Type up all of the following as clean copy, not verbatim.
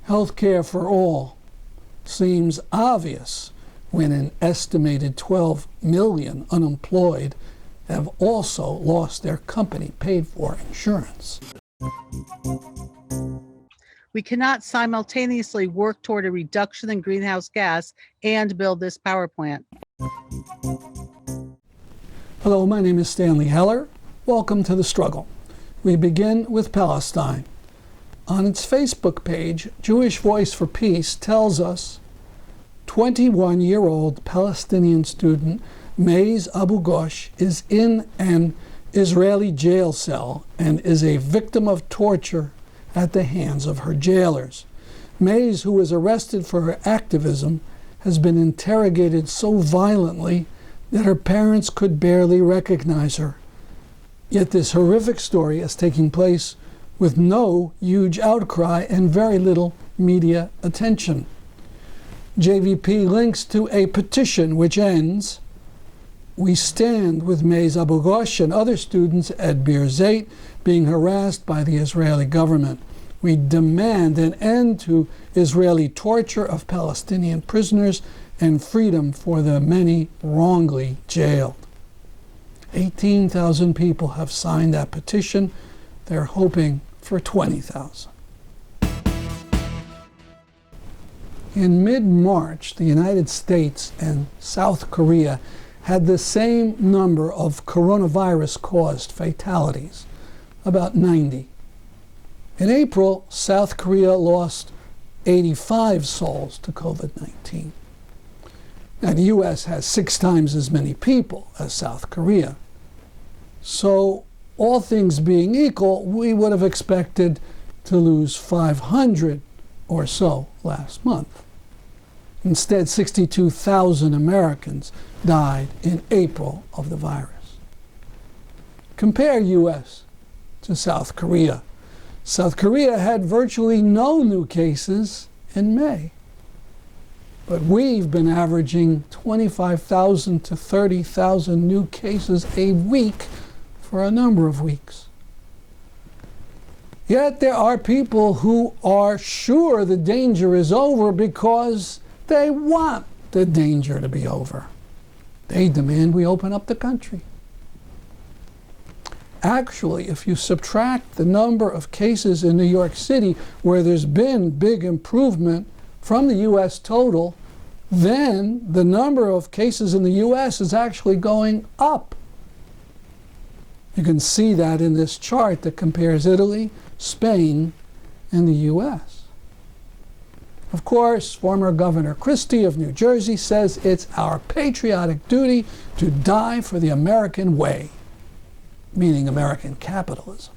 Healthcare for all seems obvious when an estimated 12 million unemployed have also lost their company-paid-for insurance. We cannot simultaneously work toward a reduction in greenhouse gas and build this power plant. Hello, my name is Stanley Heller. Welcome to The Struggle. We begin with Palestine. On its Facebook page, Jewish Voice for Peace tells us 21-year-old Palestinian student Mays Abu Ghosh is in an Israeli jail cell and is a victim of torture at the hands of her jailers. Mays, who was arrested for her activism, has been interrogated so violently that her parents could barely recognize her. Yet this horrific story is taking place with no huge outcry and very little media attention. JVP links to a petition which ends, "We stand with Mays Abu Ghosh and other students at Bir Zayt being harassed by the Israeli government. We demand an end to Israeli torture of Palestinian prisoners and freedom for the many wrongly jailed." 18,000 people have signed that petition. They're hoping for 20,000. In mid-March, the United States and South Korea had the same number of coronavirus-caused fatalities, about 90. In April, South Korea lost 85 souls to COVID-19. Now, the U.S. has 6 times as many people as South Korea. So, all things being equal, we would have expected to lose 500 or so last month. Instead, 62,000 Americans died in April of the virus. Compare U.S. to South Korea. South Korea had virtually no new cases in May. But we've been averaging 25,000 to 30,000 new cases a week for a number of weeks. Yet there are people who are sure the danger is over because they want the danger to be over. They demand we open up the country. Actually, if you subtract the number of cases in New York City where there's been big improvement from the U.S. total, then the number of cases in the U.S. is actually going up. You can see that in this chart that compares Italy, Spain, and the U.S. Of course, former Governor Christie of New Jersey says it's our patriotic duty to die for the American way, meaning American capitalism.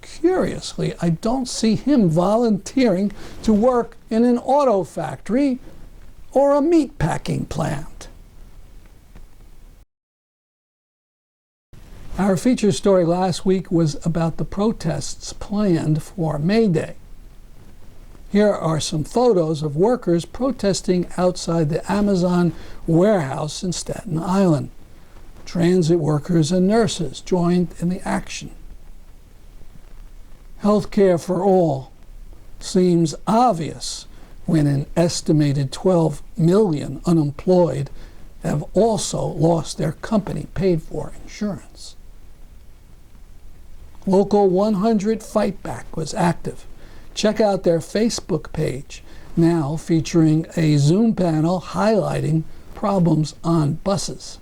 Curiously, I don't see him volunteering to work in an auto factory or a meat packing plant. Our feature story last week was about the protests planned for May Day. Here are some photos of workers protesting outside the Amazon warehouse in Staten Island. Transit workers and nurses joined in the action. Healthcare for all seems obvious when an estimated 12 million unemployed have also lost their company-paid-for insurance. Local 100 Fight Back was active. Check out their Facebook page, now featuring a Zoom panel highlighting problems on buses.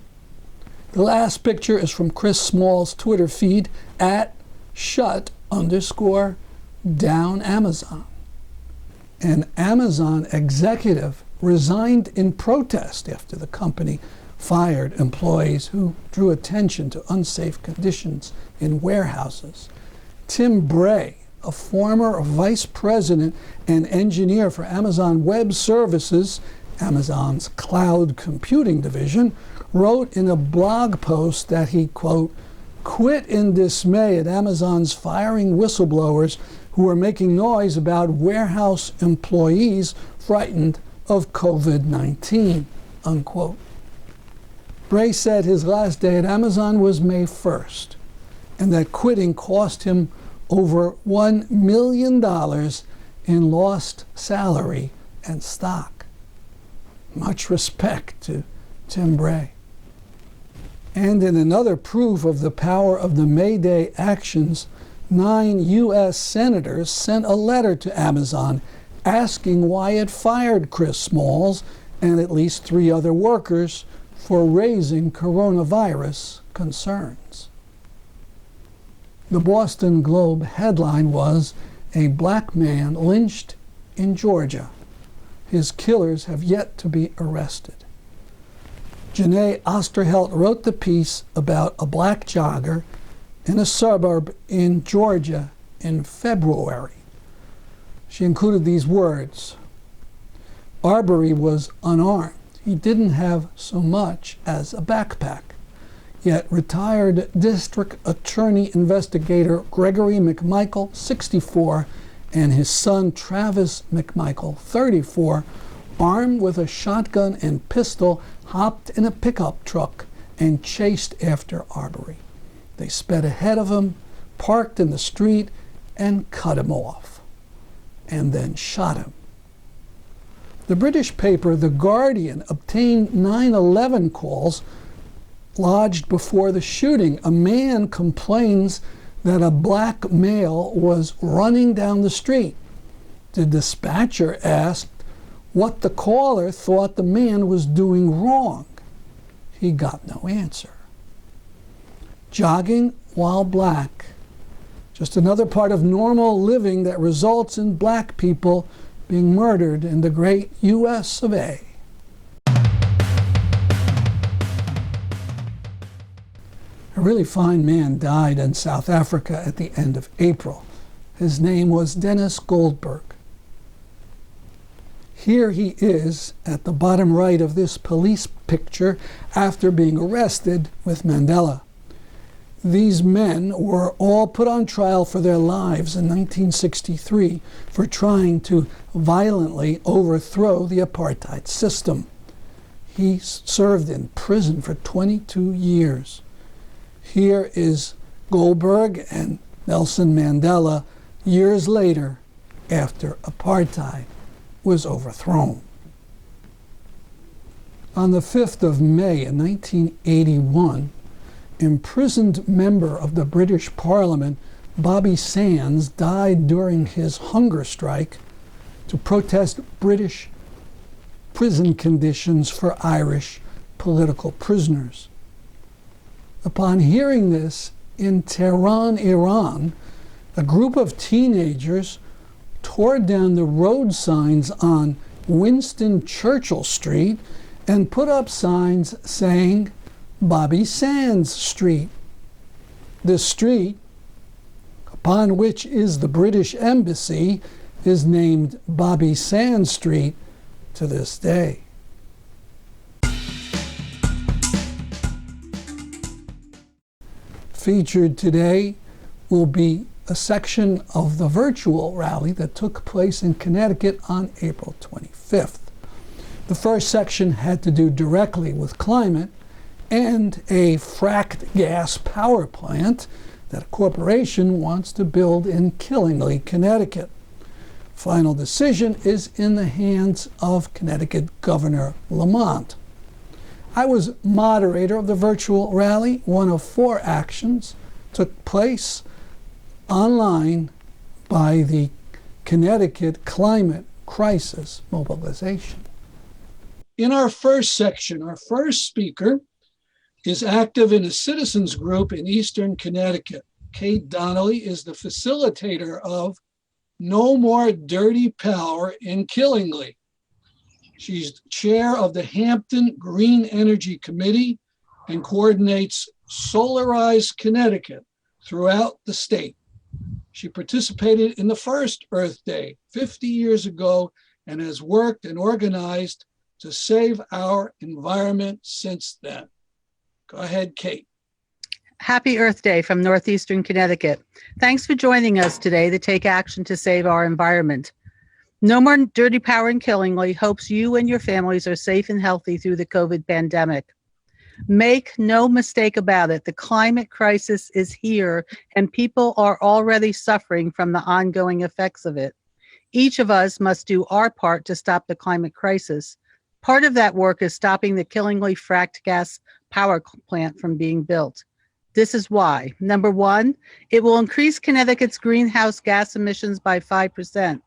The last picture is from Chris Small's Twitter feed at @shut_down_Amazon. An Amazon executive resigned in protest after the company fired employees who drew attention to unsafe conditions in warehouses. Tim Bray, a former vice president and engineer for Amazon Web Services, Amazon's cloud computing division, wrote in a blog post that he, quote, quit in dismay at Amazon's firing whistleblowers who were making noise about warehouse employees frightened of COVID-19, unquote. Bray said his last day at Amazon was May 1st, and that quitting cost him over $1 million in lost salary and stock. Much respect to Tim Bray. And in another proof of the power of the May Day actions, 9 U.S. senators sent a letter to Amazon asking why it fired Chris Smalls and at least 3 other workers for raising coronavirus concerns. The Boston Globe headline was, "A black man lynched in Georgia. His killers have yet to be arrested." Janae Osterhelt wrote the piece about a black jogger in a suburb in Georgia in February. She included these words: Arbery was unarmed. He didn't have so much as a backpack. Yet retired District Attorney Investigator Gregory McMichael, 64, and his son Travis McMichael, 34, armed with a shotgun and pistol, hopped in a pickup truck and chased after Arbery. They sped ahead of him, parked in the street, and cut him off, and then shot him. The British paper The Guardian obtained 9/11 calls lodged before the shooting. A man complains that a black male was running down the street. The dispatcher asked what the caller thought the man was doing wrong. He got no answer. Jogging while black. Just another part of normal living that results in black people being murdered in the great U.S. of A. A really fine man died in South Africa at the end of April. His name was Dennis Goldberg. Here he is at the bottom right of this police picture after being arrested with Mandela. These men were all put on trial for their lives in 1963 for trying to violently overthrow the apartheid system. He served in prison for 22 years. Here is Goldberg and Nelson Mandela years later after apartheid was overthrown. On the 5th of May in 1981, imprisoned member of the British Parliament Bobby Sands died during his hunger strike to protest British prison conditions for Irish political prisoners. Upon hearing this, in Tehran, Iran, a group of teenagers tore down the road signs on Winston Churchill Street and put up signs saying Bobby Sands Street. This street, upon which is the British Embassy, is named Bobby Sands Street to this day. Featured today will be a section of the virtual rally that took place in Connecticut on April 25th. The first section had to do directly with climate and a fracked gas power plant that a corporation wants to build in Killingly, Connecticut. Final decision is in the hands of Connecticut Governor Lamont. I was moderator of the virtual rally. One of 4 actions took place online by the Connecticut Climate Crisis Mobilization. In our first section, our first speaker is active in a citizens group in Eastern Connecticut. Kate Donnelly is the facilitator of No More Dirty Power in Killingly. She's chair of the Hampton Green Energy Committee and coordinates Solarize Connecticut throughout the state. She participated in the first Earth Day 50 years ago and has worked and organized to save our environment since then. Go ahead, Kate. Happy Earth Day from Northeastern Connecticut. Thanks for joining us today to take action to save our environment. No More Dirty Power in Killingly hopes you and your families are safe and healthy through the COVID pandemic. Make no mistake about it, the climate crisis is here and people are already suffering from the ongoing effects of it. Each of us must do our part to stop the climate crisis. Part of that work is stopping the killingly fracked gas power plant from being built. This is why. Number one, it will increase Connecticut's greenhouse gas emissions by 5%.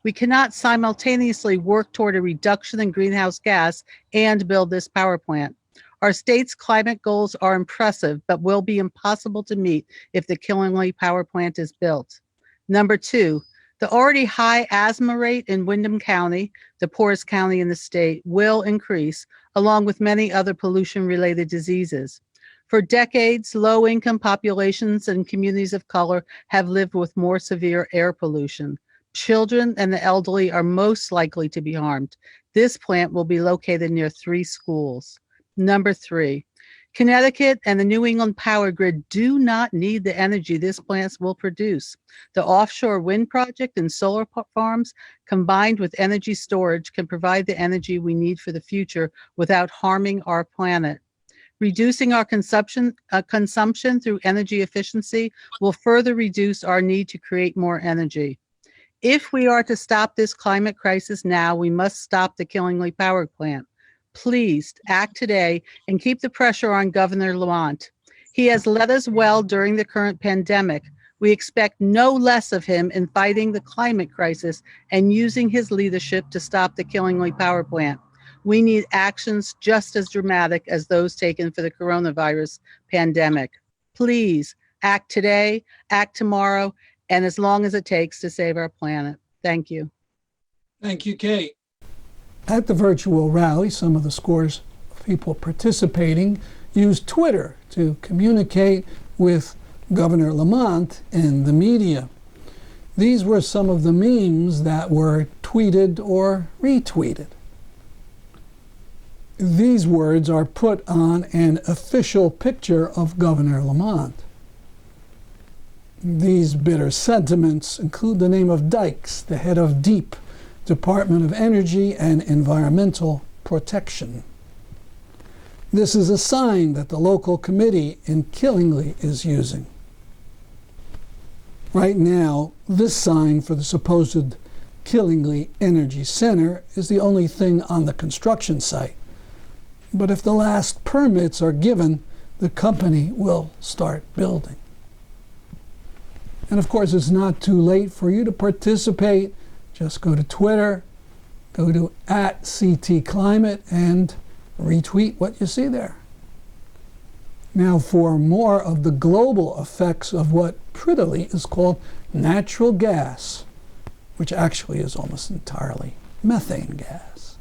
We cannot simultaneously work toward a reduction in greenhouse gas and build this power plant. Our state's climate goals are impressive, but will be impossible to meet if the Killingly power plant is built. Number two, the already high asthma rate in Windham County, the poorest county in the state, will increase, along with many other pollution-related diseases. For decades, low-income populations and communities of color have lived with more severe air pollution. Children and the elderly are most likely to be harmed. This plant will be located near 3 schools. Number three, Connecticut and the New England power grid do not need the energy this plant will produce. The offshore wind project and solar farms, combined with energy storage, can provide the energy we need for the future without harming our planet. Reducing our consumption through energy efficiency will further reduce our need to create more energy. If we are to stop this climate crisis now, we must stop the Killingly power plant. Please act today and keep the pressure on Governor Lamont. He has led us well during the current pandemic. We expect no less of him in fighting the climate crisis and using his leadership to stop the Killingly power plant. We need actions just as dramatic as those taken for the coronavirus pandemic. Please act today, act tomorrow, and as long as it takes to save our planet. Thank you. Thank you, Kate. At the virtual rally, some of the scores of people participating used Twitter to communicate with Governor Lamont and the media. These were some of the memes that were tweeted or retweeted. These words are put on an official picture of Governor Lamont. These bitter sentiments include the name of Dykes, the head of DEEP, Department of Energy and Environmental Protection. This is a sign that the local committee in Killingly is using. Right now, this sign for the supposed Killingly Energy Center is the only thing on the construction site. But if the last permits are given, the company will start building. And of course, it's not too late for you to participate. Just go to Twitter, go to @CTClimate, and retweet what you see there. Now for more of the global effects of what prettily is called natural gas, which actually is almost entirely methane gas.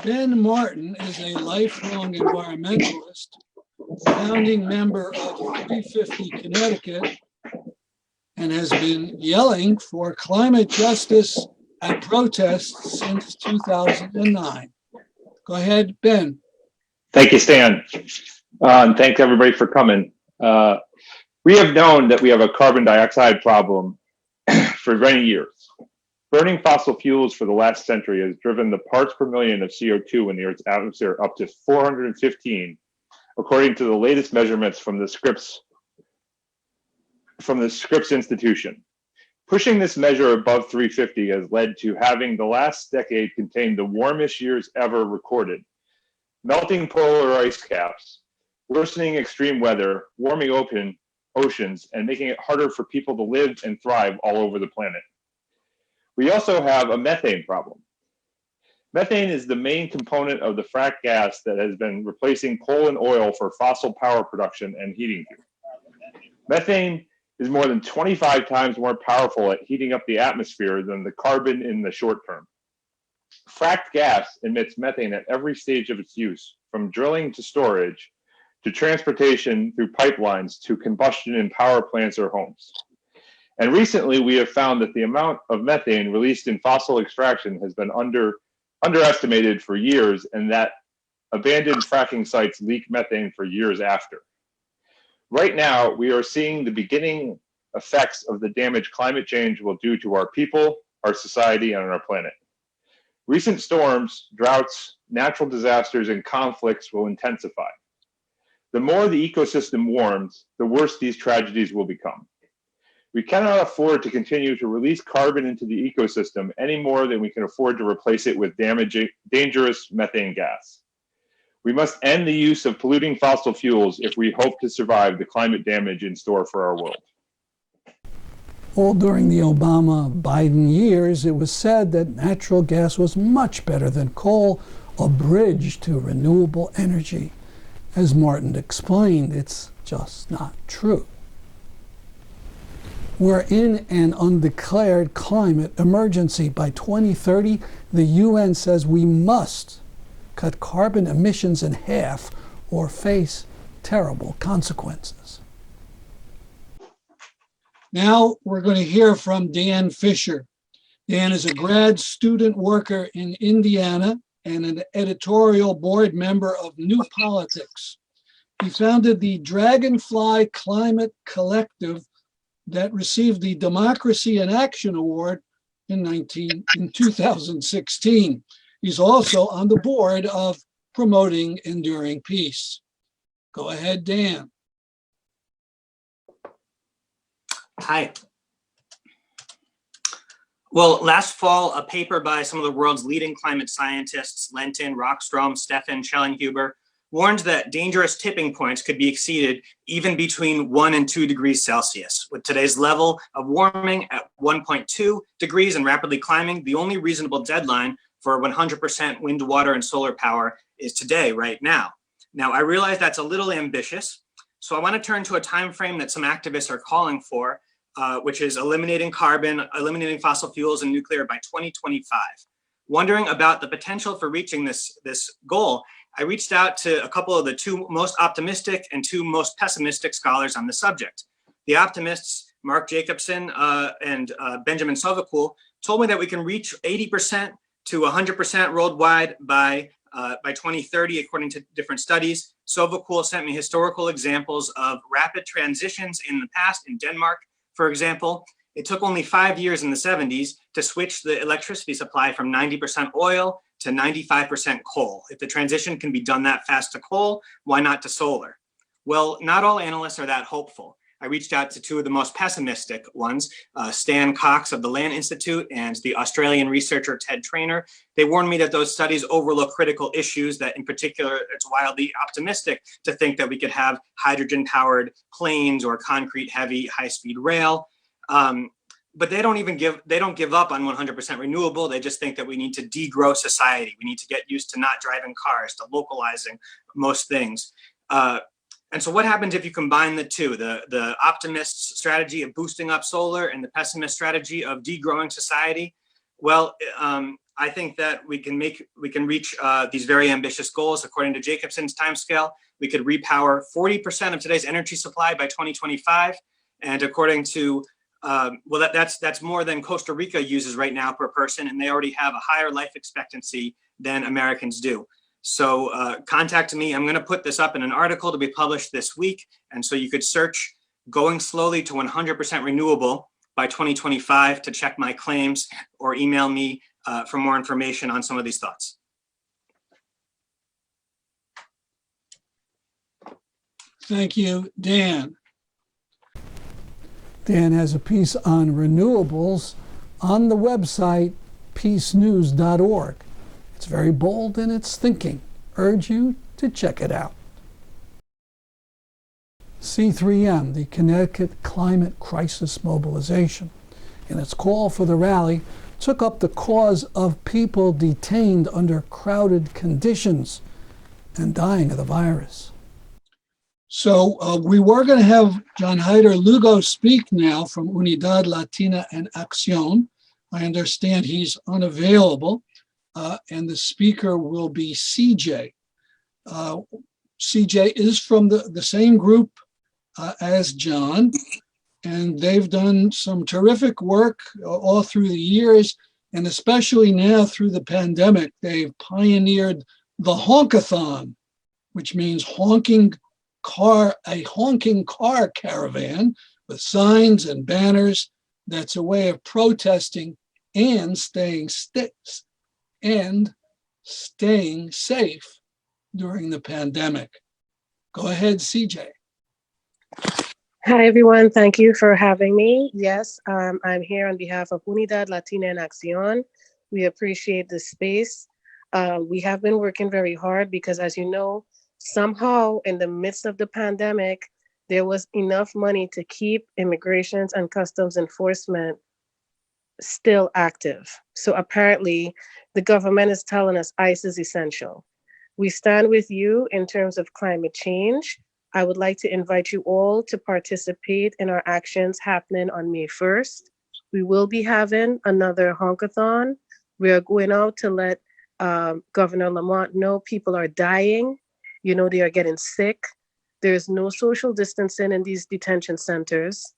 Ben Martin is a lifelong environmentalist, founding member of 350 Connecticut, and has been yelling for climate justice at protests since 2009. Go ahead, Ben. Thank you, Stan. And thanks everybody for coming. We have known that we have a carbon dioxide problem for many years. Burning fossil fuels for the last century has driven the parts per million of CO2 in the Earth's atmosphere up to 415, according to the latest measurements from the Scripps Institution. Pushing this measure above 350 has led to having the last decade contain the warmest years ever recorded. Melting polar ice caps, worsening extreme weather, warming open oceans, and making it harder for people to live and thrive all over the planet. We also have a methane problem. Methane is the main component of the frack gas that has been replacing coal and oil for fossil power production and heating fuel. Methane is more than 25 times more powerful at heating up the atmosphere than the carbon in the short term. Fracked gas emits methane at every stage of its use, from drilling to storage, to transportation through pipelines, to combustion in power plants or homes. And recently, we have found that the amount of methane released in fossil extraction has been underestimated for years, and that abandoned fracking sites leak methane for years after. Right now, we are seeing the beginning effects of the damage climate change will do to our people, our society, and our planet. Recent storms, droughts, natural disasters, and conflicts will intensify. The more the ecosystem warms, the worse these tragedies will become. We cannot afford to continue to release carbon into the ecosystem any more than we can afford to replace it with dangerous methane gas. We must end the use of polluting fossil fuels if we hope to survive the climate damage in store for our world. All during the Obama-Biden years, it was said that natural gas was much better than coal, a bridge to renewable energy. As Martin explained, it's just not true. We're in an undeclared climate emergency. By 2030, the UN says we must cut carbon emissions in half or face terrible consequences. Now we're going to hear from Dan Fisher. Dan is a grad student worker in Indiana and an editorial board member of New Politics. He founded the Dragonfly Climate Collective that received the Democracy in Action Award in 2016. He's also on the board of Promoting Enduring Peace. Go ahead, Dan. Hi. Well, last fall, a paper by some of the world's leading climate scientists, Lenton, Rockstrom, Steffen, Schellenhuber, warned that dangerous tipping points could be exceeded even between 1 and 2 degrees Celsius. With today's level of warming at 1.2 degrees and rapidly climbing, the only reasonable deadline for 100% wind, water, and solar power is today, right now. Now, I realize that's a little ambitious, so I want to turn to a time frame that some activists are calling for, which is eliminating carbon, eliminating fossil fuels and nuclear by 2025. Wondering about the potential for reaching this goal, I reached out to a couple of the 2 most optimistic and 2 most pessimistic scholars on the subject. The optimists, Mark Jacobson and Benjamin Sovacool, told me that we can reach 80% to 100% worldwide by 2030, according to different studies. Sovacool sent me historical examples of rapid transitions in the past in Denmark. For example, it took only 5 years in the 70s to switch the electricity supply from 90% oil to 95% coal. If the transition can be done that fast to coal, why not to solar? Well, not all analysts are that hopeful. I reached out to 2 of the most pessimistic ones, Stan Cox of the Land Institute and the Australian researcher Ted Trainer. They warned me that those studies overlook critical issues, that in particular, it's wildly optimistic to think that we could have hydrogen-powered planes or concrete-heavy high-speed rail. But they don't give up on 100% renewable. They just think that we need to degrow society. We need to get used to not driving cars, to localizing most things. And so what happens if you combine the 2, the optimist's strategy of boosting up solar and the pessimist strategy of degrowing society? Well, I think that we can reach these very ambitious goals. According to Jacobson's timescale, we could repower 40% of today's energy supply by 2025. And according to that's more than Costa Rica uses right now per person, and they already have a higher life expectancy than Americans do. So contact me. I'm going to put this up in an article to be published this week. And so you could search "Going Slowly to 100% Renewable" by 2025 to check my claims, or email me for more information on some of these thoughts. Thank you, Dan. Dan has a piece on renewables on the website peacenews.org. It's very bold in its thinking. Urge you to check it out. C3M, the Connecticut Climate Crisis Mobilization, in its call for the rally, took up the cause of people detained under crowded conditions and dying of the virus. So we were going to have John Heider Lugo speak now from Unidad Latina en Acción. I understand he's unavailable, and the speaker will be CJ. CJ is from the same group as John, and they've done some terrific work all through the years, and especially now through the pandemic. They've pioneered the honkathon, which means a honking car caravan with signs and banners. That's a way of protesting and staying safe during the pandemic. Go ahead, CJ. Hi, everyone. Thank you for having me. Yes, I'm here on behalf of Unidad Latina en Acción. We appreciate the space. We have been working very hard because, as you know, somehow in the midst of the pandemic, there was enough money to keep immigrations and customs enforcement still active. So apparently, the government is telling us ICE is essential. We stand with you in terms of climate change. I would like to invite you all to participate in our actions happening on May 1st. We will be having another honkathon. We are going out to let Governor Lamont know people are dying. You know, they are getting sick. There's no social distancing in these detention centers.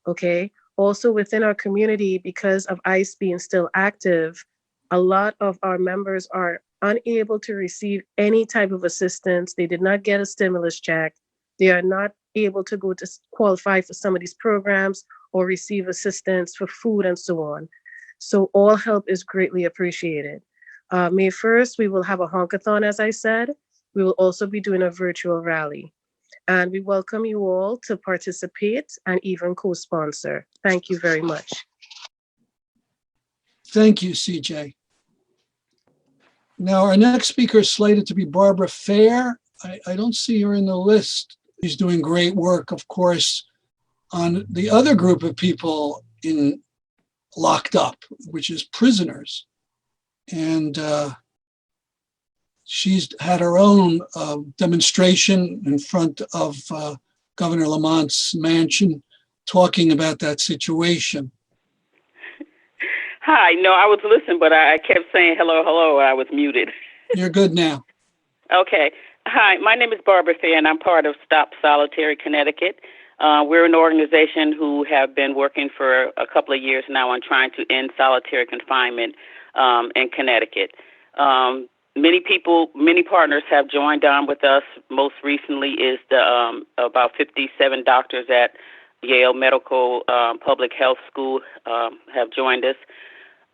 Okay. Also within our community, because of ICE being still active, a lot of our members are unable to receive any type of assistance. They did not get a stimulus check. They are not able to go to qualify for some of these programs or receive assistance for food and so on. So all help is greatly appreciated. May 1st, we will have a honkathon, as I said. We will also be doing a virtual rally. And we welcome you all to participate and even co-sponsor. Thank you very much. Thank you, CJ. Now, our next speaker is slated to be Barbara Fair. I don't see her in the list. She's doing great work, of course, on the other group of people locked up, which is prisoners. And she's had her own demonstration in front of Governor Lamont's mansion talking about that situation. Hi, no, I was listening, but I kept saying hello, hello, and I was muted. You're good now. Okay. Hi, my name is Barbara Fair, and I'm part of Stop Solitary Connecticut. We're an organization who have been working for a couple of years now on trying to end solitary confinement in Connecticut. Many people, many partners have joined on with us. Most recently is the about 57 doctors at Yale Medical Public Health School have joined us.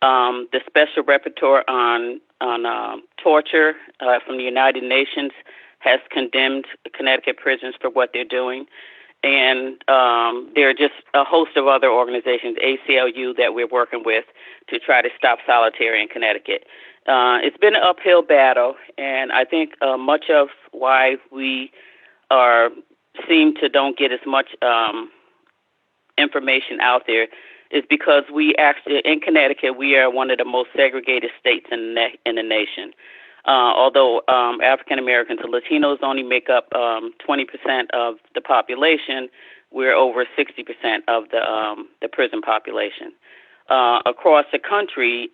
The Special Rapporteur on torture from the United Nations has condemned Connecticut prisons for what they're doing. And there are just a host of other organizations, ACLU, that we're working with to try to stop solitary in Connecticut. It's been an uphill battle, and I think much of why we seem to don't get as much information out there is because we actually, in Connecticut, we are one of the most segregated states in the nation. Although African Americans and Latinos only make up 20% of the population, we're over 60% of the prison population. Across the country,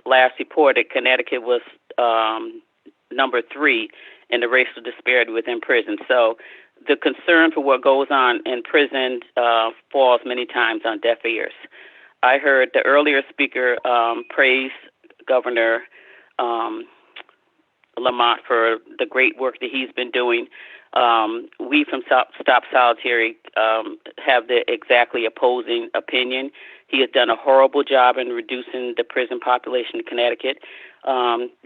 last reported, Connecticut was number 3 in the racial disparity within prison. So the concern for what goes on in prison falls many times on deaf ears. I heard the earlier speaker praise Governor Lamont for the great work that he's been doing. We from Stop Solitary have the exactly opposing opinion. He has done a horrible job in reducing the prison population in Connecticut.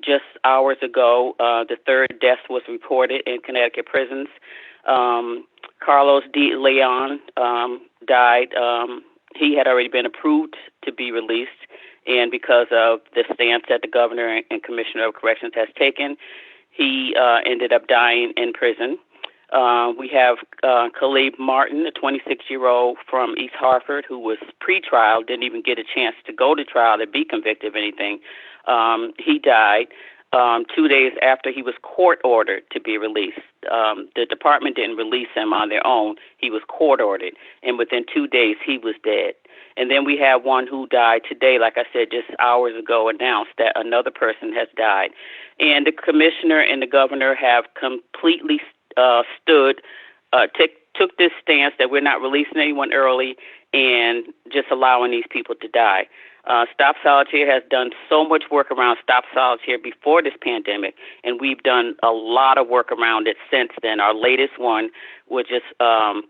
Just hours ago, the 3rd death was reported in Connecticut prisons. Carlos D. Leon died. He had already been approved to be released, and because of the stance that the governor and commissioner of corrections has taken, he ended up dying in prison. We have Khalid Martin, a 26-year-old from East Hartford, who was pre-trial, didn't even get a chance to go to trial to be convicted of anything. He died 2 days after he was court-ordered to be released. The department didn't release him on their own. He was court-ordered, and within 2 days, he was dead. And then we have one who died today, like I said, just hours ago, announced that another person has died. And the commissioner and the governor have completely took this stance that we're not releasing anyone early and just allowing these people to die. Stop Solitary has done so much work around Stop Solitary before this pandemic, and we've done a lot of work around it since then. Our latest one was just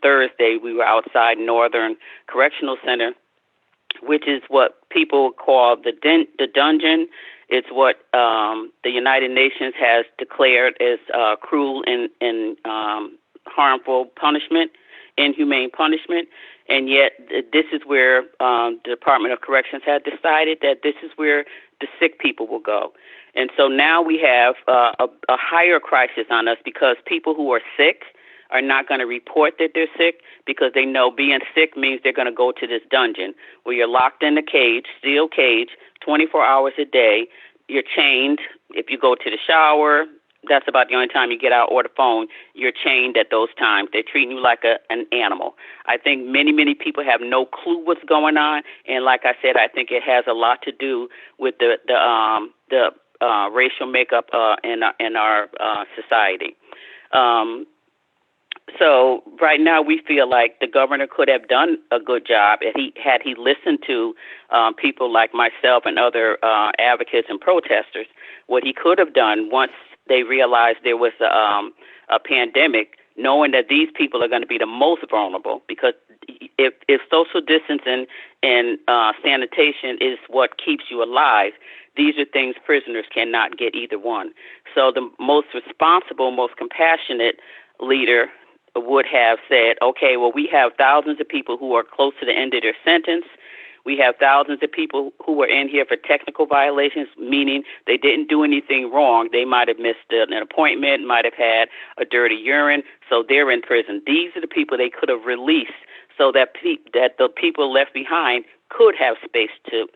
Thursday. We were outside Northern Correctional Center, which is what people call the dungeon. It's what the United Nations has declared as cruel and harmful punishment. inhumane punishment. And yet this is where the Department of Corrections had decided that this is where the sick people will go. And so now we have a higher crisis on us because people who are sick are not going to report that they're sick because they know being sick means they're going to go to this dungeon where you're locked in a cage, steel cage, 24 hours a day. You're chained. If you go to the shower, that's about the only time you get out, or the phone, you're chained at those times. They're treating you like an animal. I think many people have no clue what's going on, and like I said, I think it has a lot to do with the racial makeup in our society. So right now we feel like the governor could have done a good job had he listened to people like myself and other advocates and protesters. What he could have done once they realized there was a pandemic, knowing that these people are going to be the most vulnerable, because if social distancing and sanitation is what keeps you alive, these are things prisoners cannot get, either one. So the most responsible, most compassionate leader would have said, okay, well, we have thousands of people who are close to the end of their sentence. We have thousands of people who were in here for technical violations, meaning they didn't do anything wrong. They might have missed an appointment, might have had a dirty urine, so they're in prison. These are the people they could have released so that the people left behind could have space to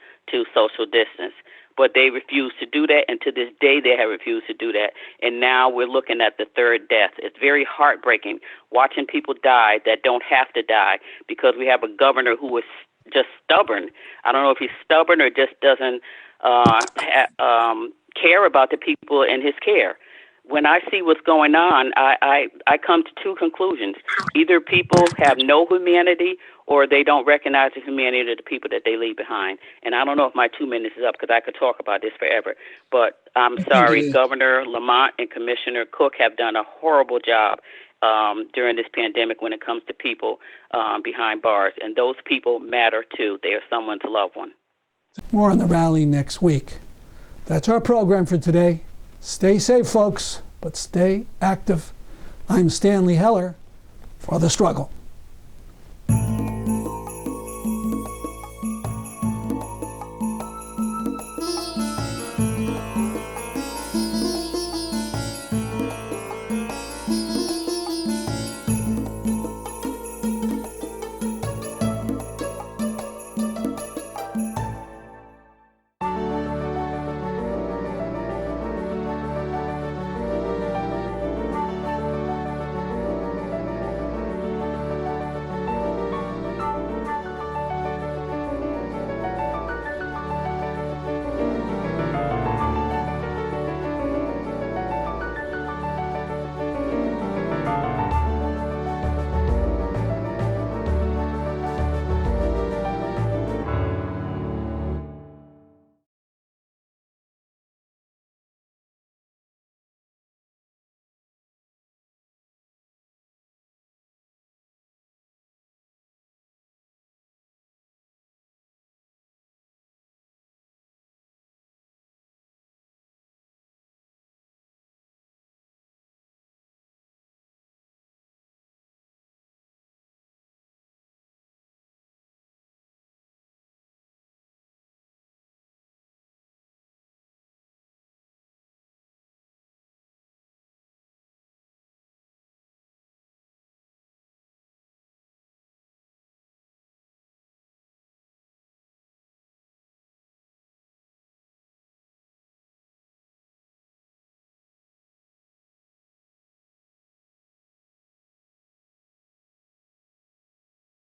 social distance. But they refused to do that, and to this day they have refused to do that. And now we're looking at the third death. It's very heartbreaking watching people die that don't have to die because we have a governor who is just stubborn. I don't know if he's stubborn or just doesn't care about the people in his care. When I see what's going on, I come to two conclusions. Either people have no humanity or they don't recognize the humanity of the people that they leave behind. And I don't know if my 2 minutes is up because I could talk about this forever. But I'm sorry, Governor Lamont and Commissioner Cook have done a horrible job during this pandemic when it comes to people behind bars. And those people matter too. They are someone's loved one. More on the rally next week. That's our program for today. Stay safe, folks, but stay active. I'm Stanley Heller for The Struggle.